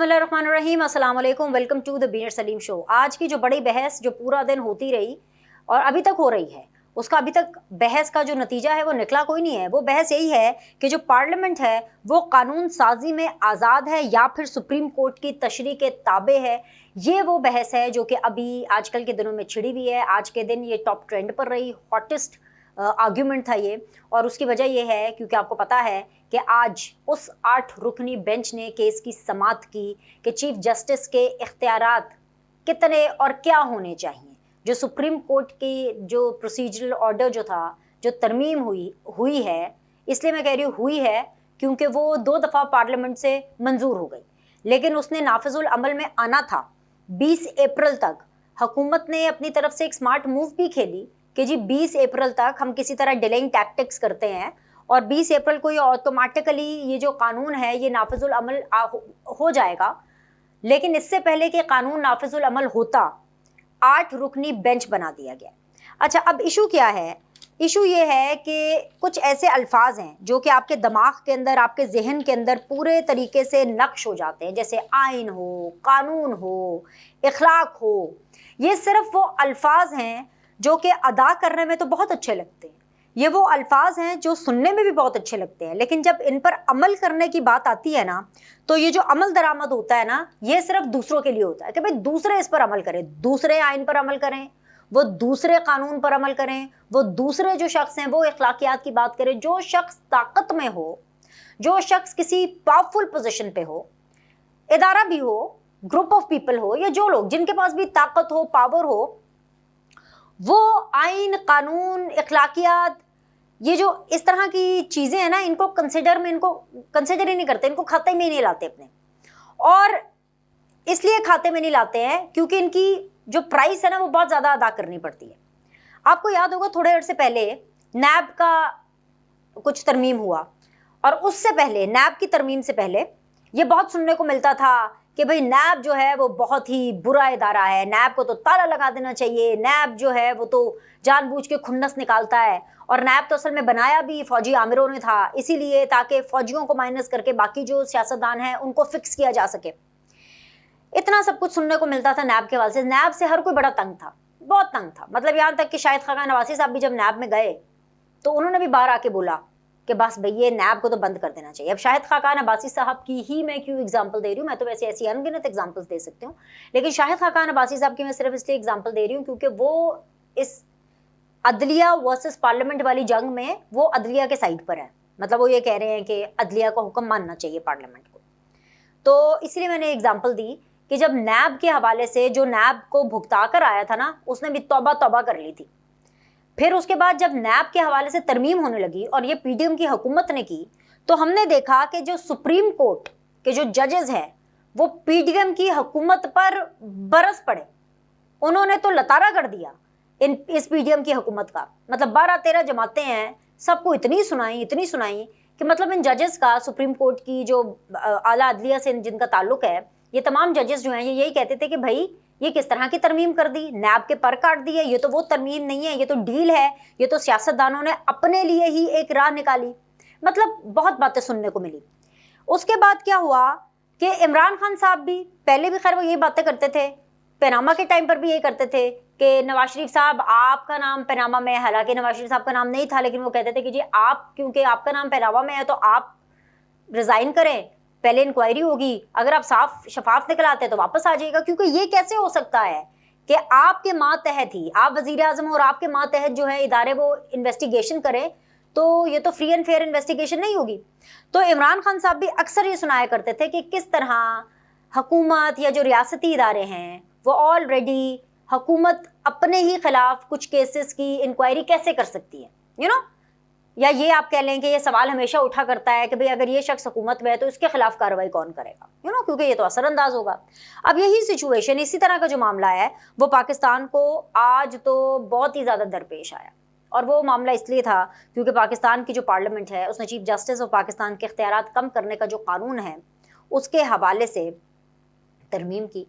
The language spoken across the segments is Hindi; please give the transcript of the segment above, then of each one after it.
बिस्मिल्लाहिर्रहमानिर्रहीम, अस्सलाम वालेकुम, वेलकम टू द बीनर सलीम शो। आज की जो बड़ी बहस जो पूरा दिन होती रही और अभी तक हो रही है, उसका अभी तक बहस का जो नतीजा है वो निकला कोई नहीं है। वो बहस यही है कि जो पार्लियामेंट है वो कानून साजी में आज़ाद है या फिर सुप्रीम कोर्ट की तशरीह के ताबे है। ये वो बहस है जो कि अभी आजकल के दिनों में छिड़ी हुई है। आज के दिन ये टॉप ट्रेंड पर रही, हॉटेस्ट आर्ग्यूमेंट था ये। और उसकी वजह ये है क्योंकि आपको पता है कि आज उस 8 रुकनी बेंच ने केस की समाअत की कि चीफ जस्टिस के इख्तियारात कितने और क्या होने चाहिए। जो सुप्रीम कोर्ट की जो प्रोसीजरल ऑर्डर जो था, जो तरमीम हुई है, इसलिए मैं कह रही हूँ हुई है क्योंकि वो 2 दफ़ा पार्लियामेंट से मंजूर हो गई, लेकिन उसने नाफिजुल अमल में आना था 20 अप्रैल तक। हुकूमत ने अपनी तरफ से एक स्मार्ट मूव भी खेली कि जी 20 अप्रैल तक हम किसी तरह डिलेइंग टैक्टिक्स करते हैं और 20 अप्रैल को ये ऑटोमेटिकली ये जो कानून है ये नाफिजुल अमल हो जाएगा। लेकिन इससे पहले कि कानून नाफिजुल अमल होता, 8 रुकनी बेंच बना दिया गया। अच्छा, अब इशू क्या है? इशू ये है कि कुछ ऐसे अल्फाज हैं जो कि आपके दिमाग के अंदर, आपके जहन के अंदर पूरे तरीके से नक्श हो जाते हैं, जैसे आइन हो, कानून हो, इखलाक हो। ये सिर्फ वो अल्फाज हैं जो कि अदा करने में तो बहुत अच्छे लगते हैं, ये वो अल्फाज हैं जो सुनने में भी बहुत अच्छे लगते हैं, लेकिन जब इन पर अमल करने की बात आती है ना, तो ये जो अमल दरामद होता है ना, ये सिर्फ दूसरों के लिए होता है कि भाई दूसरे इस पर अमल करें, दूसरे आइन पर अमल करें, वो दूसरे कानून पर अमल करें, वो दूसरे जो शख्स हैं वो इखलाकियात की बात करें। जो शख्स ताकत में हो, जो शख्स किसी पावरफुल पोजीशन पे हो, इदारा भी हो, ग्रुप ऑफ पीपल हो, या जो लोग जिनके पास भी ताकत हो, पावर हो, वो आइन, कानून, इखलाकियात, ये जो इस तरह की चीज़ें हैं ना, इनको कंसिडर ही नहीं करते, इनको खाते में ही नहीं लाते अपने। और इसलिए खाते में नहीं लाते हैं क्योंकि इनकी जो प्राइस है ना वो बहुत ज़्यादा अदा करनी पड़ती है। आपको याद होगा थोड़े अर्से पहले नैब का कुछ तरमीम हुआ, और उससे पहले, नैब की तरमीम से पहले, ये बहुत सुनने को मिलता था कि भाई नैब जो है वो बहुत ही बुरा इदारा है, नैब को तो ताला लगा देना चाहिए, नैब जो है वो तो जानबूझ के खुन्नस निकालता है। और नैब तो असल में बनाया भी फौजी आमिरों ने था, इसीलिए ताकि फौजियों को माइनस करके बाकी जो सियासतदान हैं उनको फिक्स किया जा सके। इतना सब कुछ सुनने को मिलता था नैब के हवाले से। नैब से हर कोई बड़ा तंग था, बहुत तंग था। मतलब यहाँ तक कि शाहिद खाकान नवासी साहब भी जब नैब में गए तो उन्होंने भी बाहर आके बोला कि बस भैया नैब को तो बंद कर देना चाहिए। अब शाहिद खाकान अब्बासी साहब की ही मैं क्यों एग्जांपल दे रही हूँ, मैं तो वैसे ऐसी अनगिनत एग्जांपल्स दे सकती हूँ, लेकिन शाहिद खाकान अब्बासी साहब की मैं सिर्फ इसलिए एग्जांपल दे रही हूँ क्योंकि वो इस अदलिया वर्सेस पार्लियामेंट वाली जंग में वो अदलिया के साइड पर है। मतलब वो ये कह रहे हैं कि अदलिया का हुक्म मानना चाहिए पार्लियामेंट को। तो इसलिए मैंने एग्जाम्पल दी कि जब नैब के हवाले से, जो नैब को भुगता कर आया था ना, उसने भी तौबा तौबा कर ली थी। फिर उसके बाद जब नैब के हवाले से तरमीम होने लगी और ये पीडीएम की हुकूमत ने की, तो हमने देखा कि जो सुप्रीम कोर्ट के जो जजेस हैं वो पीडीएम की हुकूमत पर बरस पड़े। उन्होंने तो लतारा कर दिया इस पीडीएम की हुकूमत का। मतलब 12-13 जमातें हैं, सबको इतनी सुनाई कि मतलब इन जजेस का, सुप्रीम कोर्ट की जो आला अदलिया से जिनका ताल्लुक है, ये तमाम जजेस जो हैं ये यही कहते थे कि भाई ये किस तरह की तरमीम कर दी, नैब के पर काट दिए, ये तो वो तरमीम नहीं है, ये तो डील है, ये तो सियासतदानों ने अपने लिए ही एक राह निकाली। मतलब बहुत बातें सुनने को मिली। उसके बाद क्या हुआ कि इमरान खान साहब भी पहले भी खैर वो यही बातें करते थे, पैनामा के टाइम पर भी यही करते थे कि नवाज शरीफ साहब आपका नाम पैनामा में है। हालांकि नवाज शरीफ साहब का नाम नहीं था, लेकिन वो कहते थे कि जी आप, क्योंकि आपका नाम पैनामा में है तो आप रिजाइन करें, पहले इंक्वायरी होगी, अगर आप साफ शफाफ निकल आते हैं तो वापस आ जाइएगा। क्योंकि ये कैसे हो सकता है कि आपके मातहत ही, आप वजीर आजम और आपके मातहत जो है इदारे वो इन्वेस्टिगेशन करें, तो ये तो फ्री एंड फेयर इन्वेस्टिगेशन नहीं होगी। तो इमरान खान साहब भी अक्सर ये सुनाया करते थे कि किस तरह हुकूमत या जो रियासती इदारे हैं वो ऑलरेडी हुकूमत अपने ही खिलाफ कुछ केसेस की इंक्वायरी कैसे कर सकती है, या ये आप कह लें कि ये सवाल हमेशा उठा करता है कि भाई अगर ये शख्स हुकूमत में है तो इसके खिलाफ कार्रवाई कौन करेगा, क्योंकि ये तो असरअंदाज होगा। अब यही सिचुएशन, इसी तरह का जो मामला है वो पाकिस्तान को आज तो बहुत ही ज़्यादा दरपेश आया। और वो मामला इसलिए था क्योंकि पाकिस्तान की जो पार्लियामेंट है उसने चीफ जस्टिस ऑफ पाकिस्तान के इख्तियारात कम करने का जो कानून है उसके हवाले से तरमीम की।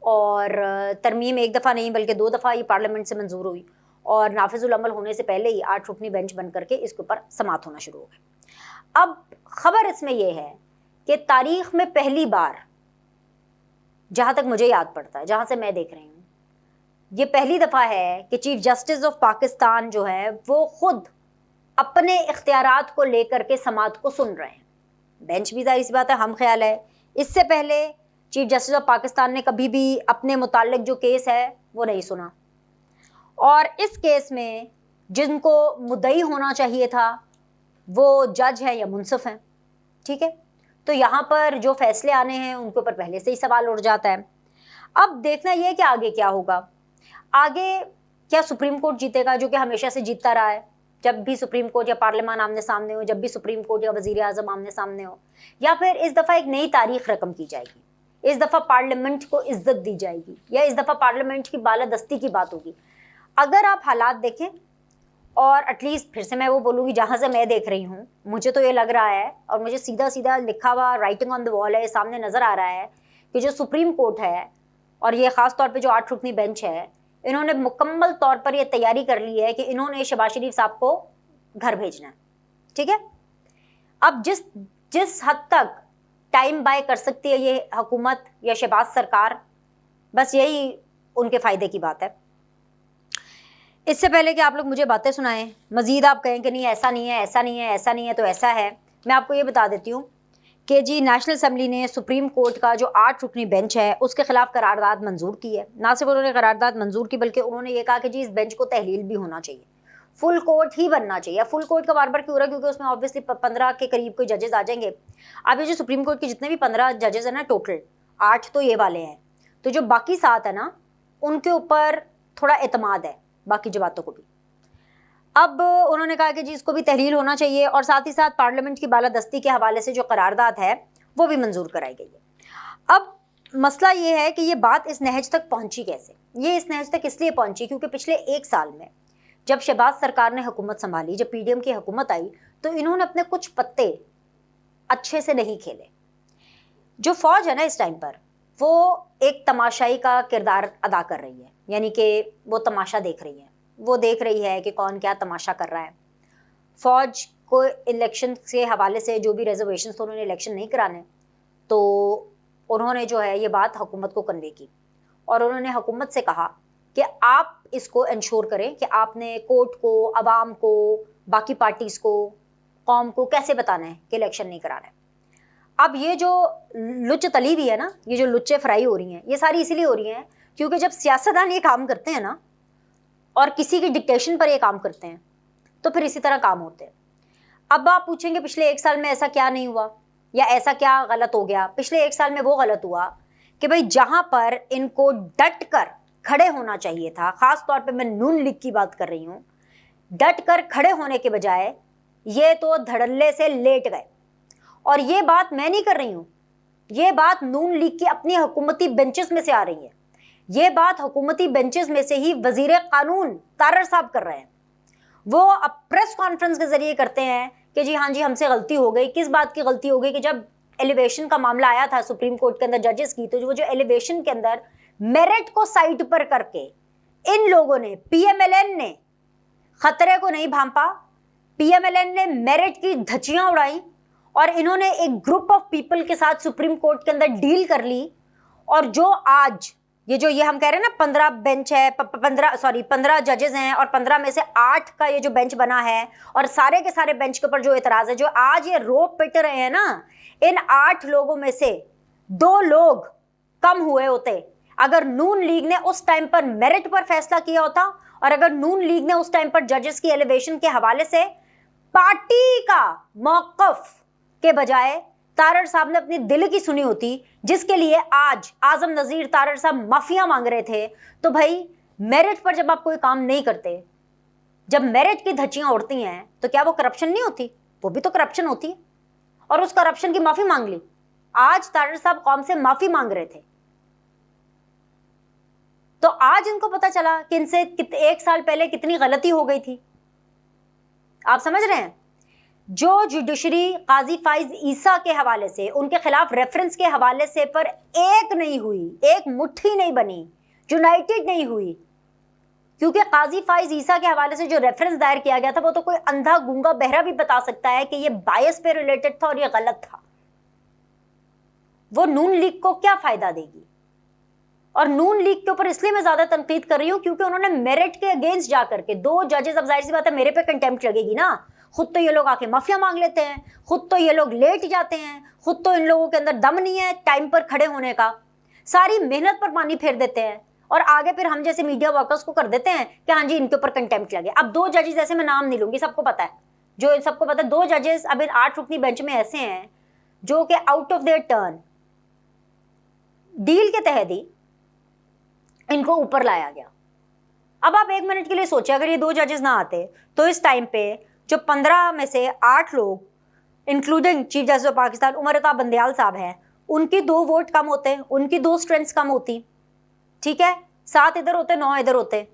और तरमीम एक दफ़ा नहीं बल्कि 2 दफ़ा ये पार्लियामेंट से मंजूर हुई, और नाफिजुल अमल होने से पहले ही 8 रुकनी बेंच बन करके इसके ऊपर समाअत होना शुरू हो गई। अब खबर इसमें यह है कि तारीख में पहली बार जहां तक मुझे याद पड़ता है, जहां से मैं देख रही हूँ, ये पहली दफा है कि चीफ जस्टिस ऑफ पाकिस्तान जो है वो खुद अपने इख्तियारात को लेकर के समाअत को सुन रहे हैं। बेंच भी जाहिर सी बात है हम ख्याल है, इससे पहले चीफ जस्टिस ऑफ पाकिस्तान ने कभी भी अपने मुताल्लिक जो केस है वो नहीं सुना, और इस केस में जिनको मुद्दई होना चाहिए था वो जज है या मुंसिफ हैं, ठीक है। तो यहाँ पर जो फैसले आने हैं उनके ऊपर पहले से ही सवाल उठ जाता है। अब देखना यह है कि आगे क्या होगा, आगे क्या सुप्रीम कोर्ट जीतेगा, जो कि हमेशा से जीतता रहा है। जब भी सुप्रीम कोर्ट या पार्लियामान आमने सामने हो, जब भी सुप्रीम कोर्ट या वजीर आजम आमने सामने हो, या फिर इस दफ़ा एक नई तारीख रकम की जाएगी, इस दफ़ा पार्लियामेंट को इज्जत दी जाएगी, या इस दफ़ा पार्लियामेंट की बालादस्ती की बात होगी। अगर आप हालात देखें, और एटलीस्ट फिर से मैं वो बोलूँगी जहाँ से मैं देख रही हूँ, मुझे तो ये लग रहा है, और मुझे सीधा सीधा लिखा हुआ राइटिंग ऑन द वॉल है, सामने नज़र आ रहा है कि जो सुप्रीम कोर्ट है और ये ख़ास तौर पे जो 8 रुकनी बेंच है, इन्होंने मुकम्मल तौर पर ये तैयारी कर ली है कि इन्होंने शहबाज शरीफ साहब को घर भेजना है, ठीक है। अब जिस हद तक टाइम बाय कर सकती है ये हुकूमत या शहबाज सरकार, बस यही उनके फ़ायदे की बात है। इससे पहले कि आप लोग मुझे बातें सुनाएं, मजीद आप कहें कि नहीं ऐसा नहीं है, ऐसा नहीं है, ऐसा नहीं है, तो ऐसा है, मैं आपको ये बता देती हूँ कि जी नेशनल असम्बली ने सुप्रीम कोर्ट का जो 8 रुकनी बेंच है उसके खिलाफ करारदाद मंजूर की है। ना सिर्फ उन्होंने करारदाद मंजूर की, बल्कि उन्होंने ये कहा कि जी इस बेंच को तहलील भी होना चाहिए, फुल कोर्ट ही बनना चाहिए। फुल कोर्ट का बार बार क्यों हो रहा है, क्योंकि उसमें ऑब्वियसली 15 के करीब कोई जजेस आ जाएंगे। अब ये जो सुप्रीम कोर्ट के जितने भी 15 जजेस हैं ना, टोटल 8 तो ये वाले हैं, तो जो बाकी 7 है ना, उनके ऊपर थोड़ा एतमाद है बाकी जमातों को भी। अब उन्होंने कहा कि जी इसको भी तहलील होना चाहिए, और साथ ही साथ पार्लियामेंट की बालादस्ती के हवाले से जो करारदाद है वो भी मंजूर कराई गई है। अब मसला ये है कि ये बात इस नहज तक पहुंची कैसे। ये इस नहज तक इसलिए पहुंची क्योंकि पिछले 1 साल में जब शहबाज सरकार ने हुकूमत संभाली, जब पीडीएम की हुकूमत आई, तो इन्होंने अपने कुछ पत्ते अच्छे से नहीं खेले। जो फौज है ना इस टाइम पर, वो एक तमाशाई का किरदार अदा कर रही है, यानी कि वो तमाशा देख रही है, वो देख रही है कि कौन क्या तमाशा कर रहा है। फौज को इलेक्शन के हवाले से जो भी रिजर्वेशन थे, उन्होंने इलेक्शन नहीं कराने, तो उन्होंने जो है ये बात हुकूमत को कन्वे की, और उन्होंने हुकूमत से कहा कि आप इसको इंश्योर करें कि आपने कोर्ट को, अवाम को, बाकी पार्टीज को, कौम को कैसे बताना है कि इलेक्शन नहीं कराना है। अब ये जो लुच्च तली हुई है ना, ये जो लुच्चे फ्राई हो रही हैं, ये सारी इसीलिए हो रही हैं क्योंकि जब सियासतदान ये काम करते हैं ना, और किसी की डिक्टेशन पर ये काम करते हैं, तो फिर इसी तरह काम होते हैं। अब आप पूछेंगे पिछले 1 साल में ऐसा क्या नहीं हुआ, या ऐसा क्या गलत हो गया। पिछले 1 साल में वो गलत हुआ कि भाई जहां पर इनको डट कर खड़े होना चाहिए था, खास तौर पे मैं नून लीग की बात कर रही हूँ, डट कर खड़े होने के बजाय ये तो धड़ल्ले से लेट गए। और ये बात मैं नहीं कर रही हूँ, ये बात नून लीग की अपनी हुकूमती बेंचेस में से आ रही है। ये बात हुकूमती बेंचेस में से ही वजीर कानून तारर साहब कर रहे हैं। वो अब प्रेस कॉन्फ्रेंस के जरिए करते हैं कि जी हाँ जी हमसे गलती हो गई। किस बात की गलती हो गई कि जब एलिवेशन का मामला आया था सुप्रीम कोर्ट के अंदर जजेस की, तो वो जो एलिवेशन के अंदर मेरिट को साइड पर करके इन लोगों ने, पीएमएलएन ने खतरे को नहीं भांपा, पीएमएलएन ने मेरिट की धज्जियां उड़ाई, और इन्होंने एक ग्रुप ऑफ पीपल के साथ सुप्रीम कोर्ट के अंदर डील कर ली। और जो आज ये हम कह रहे हैं ना 15 बेंच है, 15 जजेस हैं, और 15 में से 8 का ये जो बेंच बना है, और सारे के सारे बेंच के ऊपर जो एतराज है, जो आज ये रोप पिट रहे हैं ना, इन 8 लोगों में से 2 लोग कम हुए होते अगर नून लीग ने उस टाइम पर मेरिट पर फैसला किया होता, और अगर नून लीग ने उस टाइम पर जजेस की एलिवेशन के हवाले से पार्टी का मौकफ के बजाय तारर साहब ने अपनी दिल की सुनी होती, जिसके लिए आज आजम नजीर तारर साहब माफिया मांग रहे थे। तो भाई मेरिट पर जब आप कोई काम नहीं करते, जब मेरिट की धज्जियां उड़ती हैं, तो क्या वो करप्शन नहीं होती? वो भी तो करप्शन होती है, और उस करप्शन की माफी मांग ली। आज तारर साहब कौम से माफी मांग रहे थे, तो आज इनको पता चला कि इनसे 1 साल पहले कितनी गलती हो गई थी। आप समझ रहे हैं? जो जुडिशरी काजी फाइज ईसा के हवाले से, उनके खिलाफ रेफरेंस के हवाले से पर एक नहीं हुई, एक मुट्ठी नहीं बनी, यूनाइटेड नहीं हुई, क्योंकि काजी फाइज ईसा के हवाले से जो रेफरेंस दायर किया गया था, वो तो कोई अंधा गूंगा बहरा भी बता सकता है कि ये बायस पे रिलेटेड था और ये गलत था। वो नून लीग को क्या फायदा देगी? और नून लीग के ऊपर इसलिए मैं ज्यादा तनकीद कर रही हूँ क्योंकि उन्होंने मेरिट के अगेंस्ट जा करके 2 जजेस, अब जाहिर सी बात है मेरे पे कंटेम्प्ट लगेगी ना, खुद तो ये लोग आके माफिया मांग लेते हैं, खुद तो ये लोग लेट जाते हैं, खुद तो इन लोगों के अंदर दम नहीं है टाइम पर खड़े होने का, सारी मेहनत पर पानी फेर देते हैं और आगे फिर हम जैसे मीडिया वर्कर्स को कर देते हैं कि हाँ जी इनके ऊपर कंटेम्प्ट लगे। अब 2 जजेस ऐसे मैं नाम नहीं लूंगी, सबको पता है, जो सबको पता है 2 जजेस अब इन 8 रुकनी बेंच में ऐसे हैं जो कि out of their turn deal के तहत ही इनको ऊपर लाया गया। अब आप 1 मिनट के लिए सोचिए, अगर ये 2 जजेस ना आते तो इस टाइम पे जो 15 में से 8 लोग including chief justice of Pakistan Umar Ata Bandial साहब हैं, उनकी 2 वोट कम होते, उनकी 2 स्ट्रेंथ्स कम होती, ठीक है, 7 इधर होते 9 इधर होते,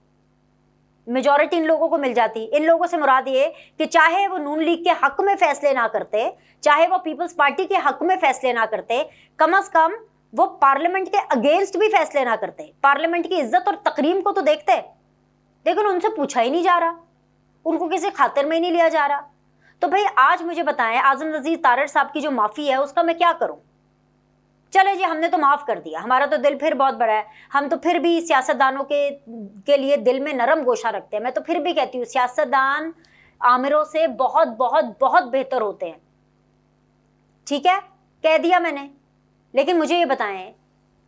मेजॉरिटी इन लोगों को मिल जाती। इन लोगों से मुराद ये कि चाहे वो नून लीग के हक में फैसले ना करते, चाहे वो पीपल्स पार्टी के हक में फैसले ना करते, कम से कम वो पार्लियामेंट के अगेंस्ट भी फैसले ना करते, पार्लियामेंट की इज्जत और तकरीम को तो देखते, लेकिन उनसे पूछा ही नहीं जा रहा, उनको किसी खातिर में ही नहीं लिया जा रहा। तो भाई आज मुझे बताएं, आजम नज़ीर तारड़ साहब की जो माफ़ी है उसका मैं क्या करूं? चले जी हमने तो माफ़ कर दिया, हमारा तो दिल फिर बहुत बड़ा है, हम तो फिर भी सियासतदानों के लिए दिल में नरम गोशा रखते हैं। मैं तो फिर भी कहती हूँ सियासतदान आमिरों से बहुत बहुत बहुत बेहतर होते हैं, ठीक है, कह दिया मैंने। लेकिन मुझे ये बताएं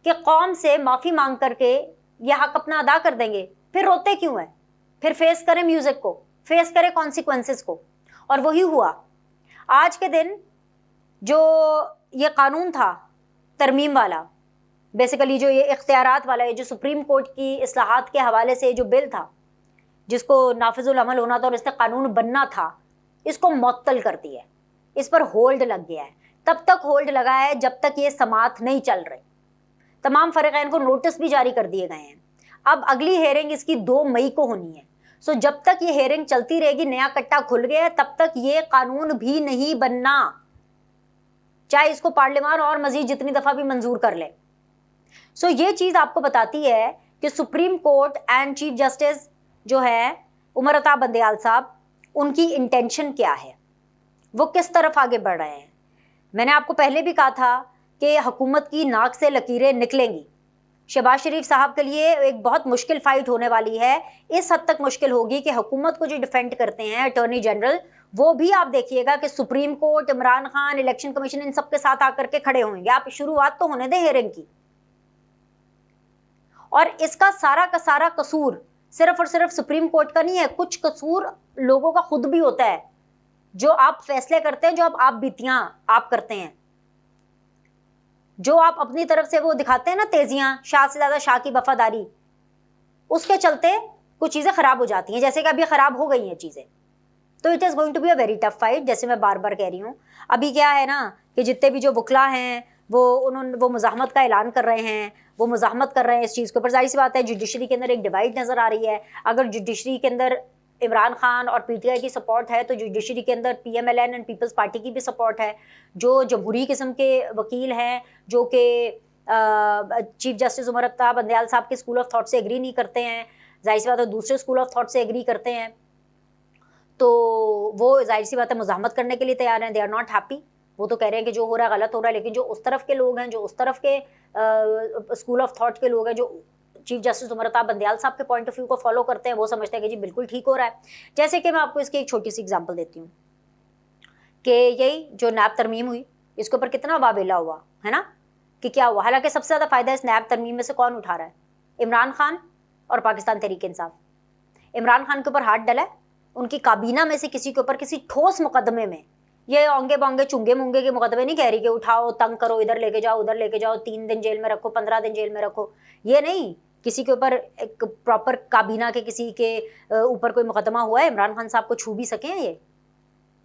कि कौम से माफ़ी मांग करके ये हक अपना अदा कर देंगे, फिर रोते क्यों हैं? फिर फेस करें म्यूज़िक को, फेस करें कॉन्सिक्वेंसेस को। और वही हुआ आज के दिन, जो ये कानून था तरमीम वाला, बेसिकली जो ये इख्तियारात वाला है, जो सुप्रीम कोर्ट की इस्लाहात के हवाले से जो बिल था जिसको नाफिजुल अमल होना था और इससे कानून बनना था, इसको मुअत्तल कर दिया है, इस पर होल्ड लग गया है। तब तक होल्ड लगा है जब तक ये समाअत नहीं चल रही। तमाम फरीक़ैन को नोटिस भी जारी कर दिए गए हैं। अब अगली हेयरिंग इसकी 2 मई को होनी है। सो जब तक ये हेयरिंग चलती रहेगी, नया कट्टा खुल गया है, तब तक ये कानून भी नहीं बनना, चाहे इसको पार्लियामान और मजीद जितनी दफा भी मंजूर कर ले। सो ये चीज आपको बताती है कि supreme court and chief justice जो है उमर अता बंदयाल साहब, उनकी इंटेंशन क्या है, वो किस तरफ आगे बढ़ रहे हैं। मैंने आपको पहले भी कहा था कि हुकूमत की नाक से लकीरें निकलेंगी। शहबाज शरीफ साहब के लिए एक बहुत मुश्किल फाइट होने वाली है, इस हद तक मुश्किल होगी कि हुकूमत को जो डिफेंड करते हैं अटॉर्नी जनरल, वो भी आप देखिएगा कि supreme court, Imran Khan, election commission, इन सब के साथ आकर के खड़े होंगे। आप शुरुआत तो होने दें हेयरिंग की। और इसका सारा का सारा कसूर सिर्फ और सिर्फ सुप्रीम कोर्ट का नहीं है, कुछ कसूर लोगों का खुद भी होता है, जो आप फैसले करते हैं, जो आप बीतियां आप करते हैं, जो आप अपनी तरफ से वो दिखाते हैं ना तेजियां, शाह से ज्यादा शाह की वफादारी, उसके चलते कुछ चीजें खराब हो जाती हैं, जैसे कि अभी खराब हो गई हैं चीजें। तो it is going to be a very tough fight, जैसे मैं बार बार कह रही हूँ। अभी क्या है ना कि जितने भी जो वकला हैं वो मुज़ाहमत का ऐलान कर रहे हैं, वो मुज़ाहमत कर रहे हैं इस चीज़ के ऊपर। जाहिर सी बात है जुडिशरी के अंदर एक डिवाइड नज़र आ रही है। अगर जुडिशरी के अंदर इमरान खान और पीटीआई की सपोर्ट है तो जुडिशरी के अंदर पीएमएलएन एंड पीपल्स पार्टी की भी सपोर्ट है। जो जमहूरी किस्म के वकील हैं, जो कि चीफ जस्टिस उमर अता बंदयाल साहब के स्कूल ऑफ थॉट से एग्री नहीं करते हैं, जाहिर सी बात है दूसरे स्कूल ऑफ थॉट से एग्री करते हैं, तो वो जाहिर सी बात है मुज़ाहमत करने के लिए तैयार हैं। दे आर नॉट हैप्पी, वो तो कह रहे हैं कि जो हो रहा है गलत हो रहा है। लेकिन जो उस तरफ के लोग हैं, जो उस तरफ के स्कूल ऑफ थॉट के लोग हैं, जो चीफ जस्टिस उमर अता बंदयाल साहब के पॉइंट ऑफ व्यू को फॉलो करते हैं, वो समझते हैं कि जी बिल्कुल ठीक हो रहा है। जैसे कि मैं आपको इसकी एक छोटी सी एग्जांपल देती हूँ कि यही जो नैब तरमीम हुई, इसके ऊपर कितना वावेला हुआ है ना, कि क्या हुआ। हालांकि सबसे ज़्यादा फायदा इस नैब तरमीम में से कौन उठा रहा है? इमरान खान और पाकिस्तान तहरीक इंसाफ। इमरान खान के ऊपर हाथ डला है, उनकी काबीना में से किसी के ऊपर किसी ठोस मुकदमे में, ये ओंगे बोंगे चुंगे मुंगे के मुकदमे नहीं कह रही कि उठाओ, तंग करो, इधर लेके जाओ, उधर लेके जाओ, 3 दिन जेल में रखो, 15 दिन जेल में रखो, ये नहीं। किसी के ऊपर एक प्रॉपर काबीना के किसी के ऊपर कोई मुकदमा हुआ है, इमरान खान साहब को छू भी सके हैं। ये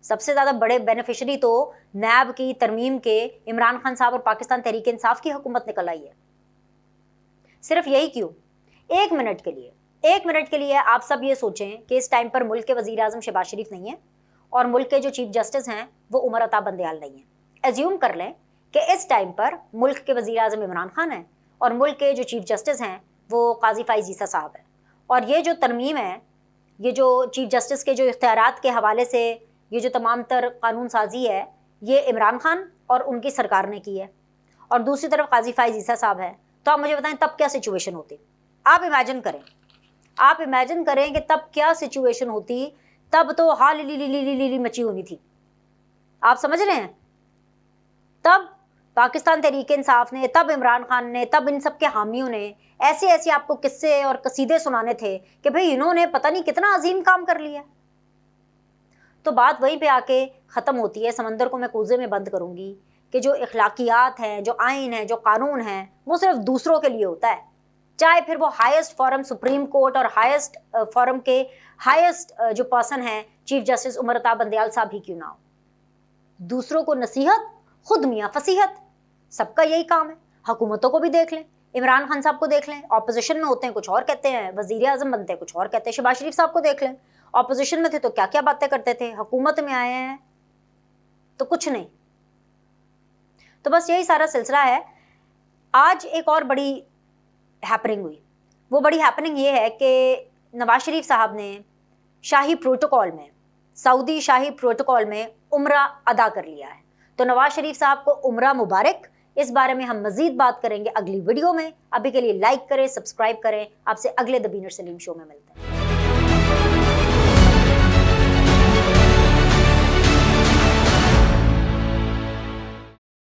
सबसे ज़्यादा बड़े बेनिफिशरी तो नैब की तरमीम के इमरान खान साहब और पाकिस्तान तहरीक इंसाफ की हुकूमत निकल आई है। सिर्फ यही क्यों? 1 मिनट के लिए आप सब ये सोचें कि इस टाइम पर मुल्क के वज़ीर आज़म शहबाज शरीफ नहीं है और मुल्क के जो चीफ जस्टिस हैं वो उमर अता बंदयाल नहीं है। एज्यूम कर लें कि इस टाइम पर मुल्क के वज़ीर आज़म इमरान खान हैं और मुल्क के जो चीफ जस्टिस हैं वो काजी फ़ाइज़ ईसा साहब हैं। और ये जो तरमीम है, ये जो चीफ जस्टिस के जो इख्तियारात के हवाले से ये जो तमाम तर कानून साजी है, ये इमरान खान और उनकी सरकार ने की है। और दूसरी तरफ काजी फ़ाइज़ ईसा साहब है, तो आप मुझे बताएं तब क्या सिचुएशन होती। आप इमेजिन करें कि तब क्या सिचुएशन होती। तब तो हाल ली मची होनी थी। आप समझ रहे हैं? तब पाकिस्तान तहरीक इंसाफ ने, तब इमरान खान ने, तब इन सब के हामियों ने ऐसे ऐसे आपको किस्से और कसीदे सुनाने थे कि भाई इन्होंने पता नहीं कितना अजीम काम कर लिया। तो बात वहीं पे आके ख़त्म होती है। समंदर को मैं कूजे में बंद करूंगी कि जो इखलाकियात हैं, जो आइन है, जो कानून है, वो सिर्फ दूसरों के लिए होता है, चाहे फिर वो हाईएस्ट फॉरम सुप्रीम कोर्ट और हाईएस्ट फॉरम के हाईएस्ट जो पर्सन है चीफ जस्टिस उमर अता बंदयाल साहब ही क्यों ना हो। दूसरों को नसीहत, खुद मियाँ फसीहत, सबका यही काम है। हुकूमतों को भी देख लें, इमरान खान साहब को देख लें, ऑपोजिशन में होते हैं कुछ और कहते हैं, वजीर आजम बनते हैं कुछ और कहते हैं। शहबाज शरीफ साहब को देख लें, ऑपोजिशन में थे तो क्या क्या बातें करते थे, हुकूमत में आए हैं तो कुछ नहीं। तो बस यही सारा सिलसिला है। आज एक और बड़ी हैपनिंग हुई। वो बड़ी हैपनिंग ये है कि नवाज शरीफ साहब ने शाही प्रोटोकॉल में, सऊदी शाही प्रोटोकॉल में उम्रा अदा कर लिया है। तो नवाज शरीफ साहब को उम्रा मुबारक। इस बारे में हम मजीद बात करेंगे अगली वीडियो में। अभी के लिए लाइक करें, सब्सक्राइब करें। आपसे अगले द बीनर सलीम शो में मिलते हैं।